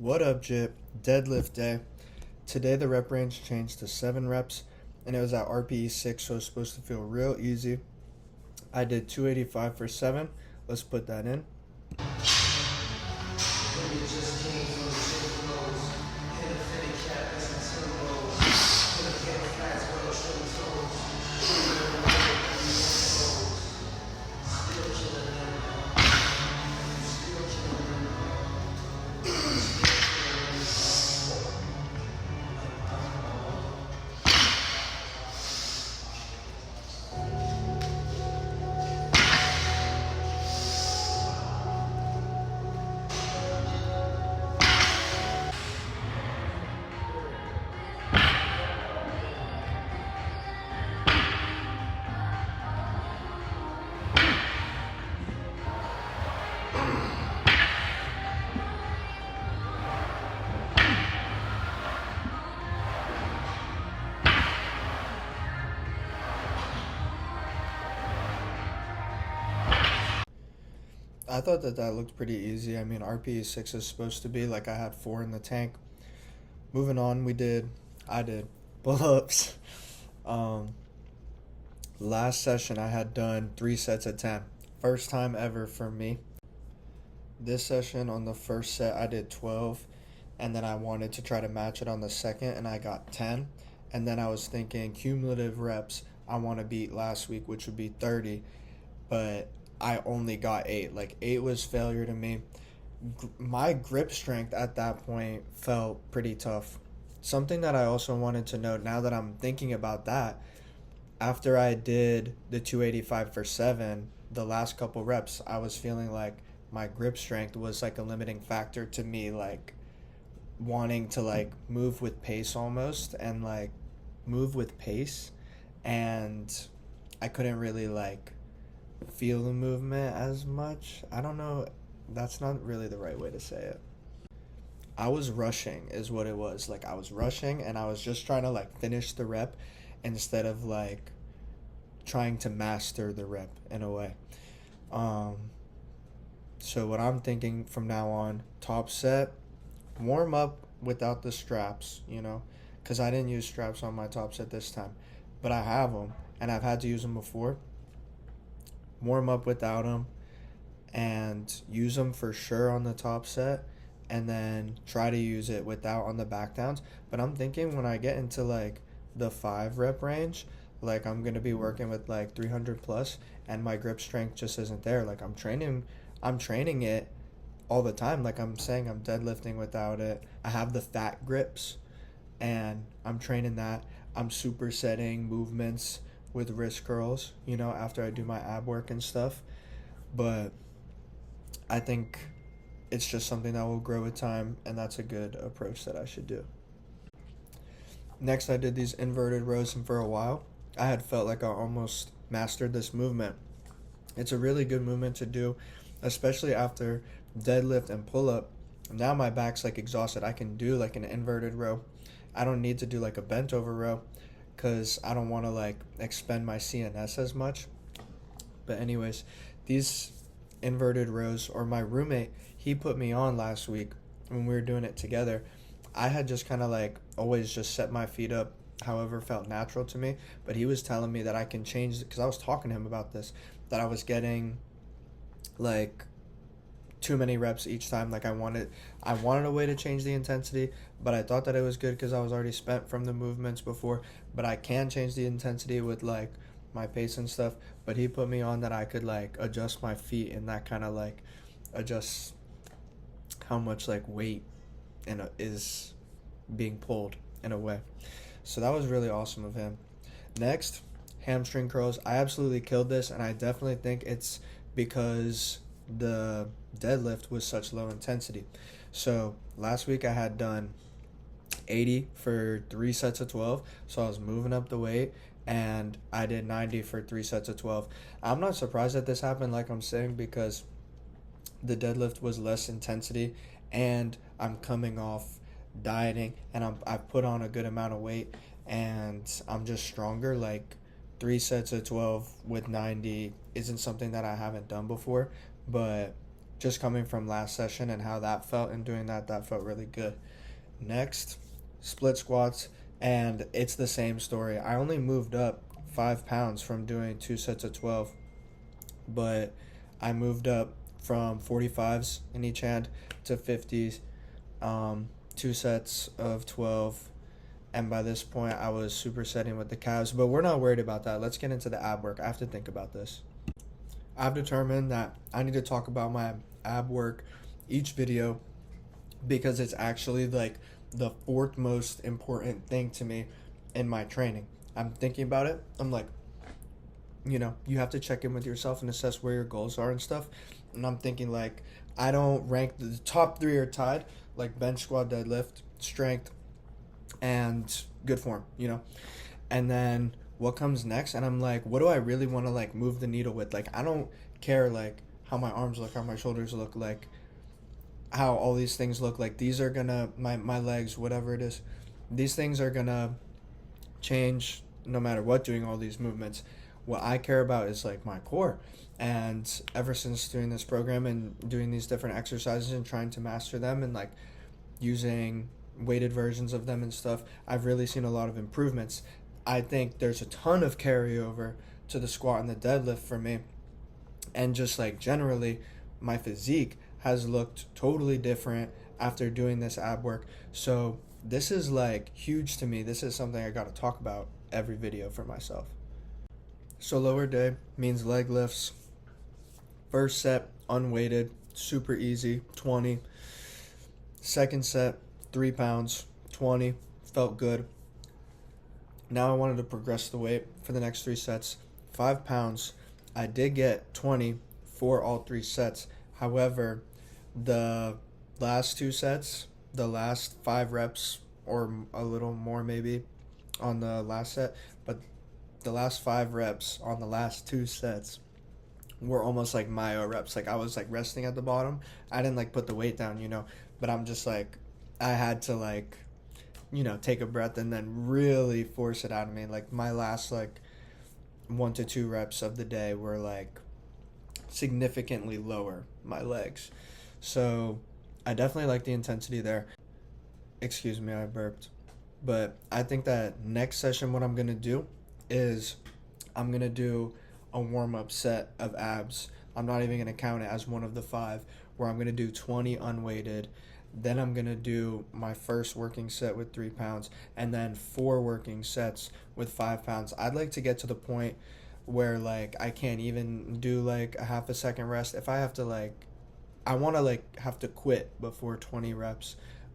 What up, Jip? Deadlift day. Today the rep range changed to 7 reps, and it was at RPE 6, so it's supposed to feel real easy. I did 285 for 7. Let's put that in. I thought that looked pretty easy. I mean, RPE 6 is supposed to be like I had 4 in the tank. Moving on, I did pull-ups. Last session I had done 3 sets of 10. First time ever for me. This session on the first set I did 12, and then I wanted to try to match it on the second, and I got 10. And then I was thinking cumulative reps I want to beat last week, which would be 30, but I only got 8. Like 8 was failure to me. My grip strength at that point felt pretty tough. Something that I also wanted to note now that I'm thinking about that, after I did the 285 for 7, the last couple reps, I was feeling like my grip strength was like a limiting factor to me, like wanting to like move with pace almost, and like move with pace, and I couldn't really like feel the movement as much. I don't know, that's not really the right way to say it. I was rushing is what it was. Like I was rushing and I was just trying to like finish the rep instead of like trying to master the rep in a way. So what I'm thinking from now on, top set, warm up without the straps, because I didn't use straps on my top set this time, but I have them and I've had to use them before. Warm up without them and use them for sure on the top set, and then try to use it without on the back downs. But I'm thinking when I get into like the 5 rep range, like I'm going to be working with like 300 plus, and my grip strength just isn't there. Like I'm training it all the time. Like I'm saying, I'm deadlifting without it. I have the fat grips and I'm training that. I'm supersetting movements with wrist curls, after I do my ab work and stuff. But I think it's just something that will grow with time, and that's a good approach that I should do. Next, I did these inverted rows, and for a while, I had felt like I almost mastered this movement. It's a really good movement to do, especially after deadlift and pull-up. Now my back's like exhausted. I can do like an inverted row. I don't need to do like a bent over row, because I don't want to like expend my CNS as much. But anyways, these inverted rows, or my roommate, he put me on last week when we were doing it together. I had just kind of like always just set my feet up however felt natural to me, but he was telling me that I can change it, because I was talking to him about this, that I was getting like too many reps each time. Like I wanted a way to change the intensity, but I thought that it was good because I was already spent from the movements before. But I can change the intensity with like my pace and stuff. But he put me on that I could like adjust my feet, and that kind of like adjusts how much like weight is being pulled in a way. So that was really awesome of him. Next, hamstring curls. I absolutely killed this, and I definitely think it's because the deadlift was such low intensity. So last week I had done 80 for 3 sets of 12, so I was moving up the weight, and I did 90 for 3 sets of 12. I'm not surprised that this happened, like I'm saying, because the deadlift was less intensity, and I'm coming off dieting, and I've put on a good amount of weight, and I'm just stronger. Like 3 sets of 12 with 90 isn't something that I haven't done before, but just coming from last session and how that felt, and doing that felt really good. Next, split squats, and it's the same story. I only moved up 5 pounds from doing 2 sets of 12, but I moved up from 45s in each hand to 50s, 2 sets of 12, and by this point I was supersetting with the calves, but we're not worried about that. Let's get into the ab work. I have to think about this. I've determined that I need to talk about my ab work each video because it's actually like the fourth most important thing to me in my training. I'm thinking about it. I'm like, you have to check in with yourself and assess where your goals are and stuff. And I'm thinking like, I don't rank, the top 3 are tied, like bench, squat, deadlift, strength, and good form, And then what comes next? And I'm like, what do I really want to like move the needle with? Like, I don't care like how my arms look, how my shoulders look, like how all these things look. Like, these are gonna, my legs, whatever it is, these things are gonna change no matter what, doing all these movements. What I care about is like my core. And ever since doing this program and doing these different exercises and trying to master them and like using weighted versions of them and stuff, I've really seen a lot of improvements. I think there's a ton of carryover to the squat and the deadlift for me. And just like generally, my physique has looked totally different after doing this ab work. So this is like huge to me. This is something I got to talk about every video for myself. So lower day means leg lifts. First set, unweighted, super easy, 20. Second set, 3 pounds, 20, felt good. Now I wanted to progress the weight for the next 3 sets. 5 pounds, I did get 20 for all 3 sets. However, the last 2 sets, the last 5 reps or a little more maybe on the last set, but the last 5 reps on the last 2 sets were almost like myo reps. Like, I was like resting at the bottom. I didn't like put the weight down, but I'm just like, I had to like, take a breath and then really force it out of me. Like, my last like 1 to 2 reps of the day were like significantly lower, my legs. So I definitely like the intensity there. Excuse me, I burped. But I think that next session, what I'm going to do is I'm going to do a warm-up set of abs. I'm not even going to count it as one of the 5, where I'm going to do 20 unweighted. Then I'm going to do my first working set with 3 pounds, and then 4 working sets with 5 pounds. I'd like to get to the point where like I can't even do like a half a second rest. If I have to like, I want to like have to quit before 20 reps.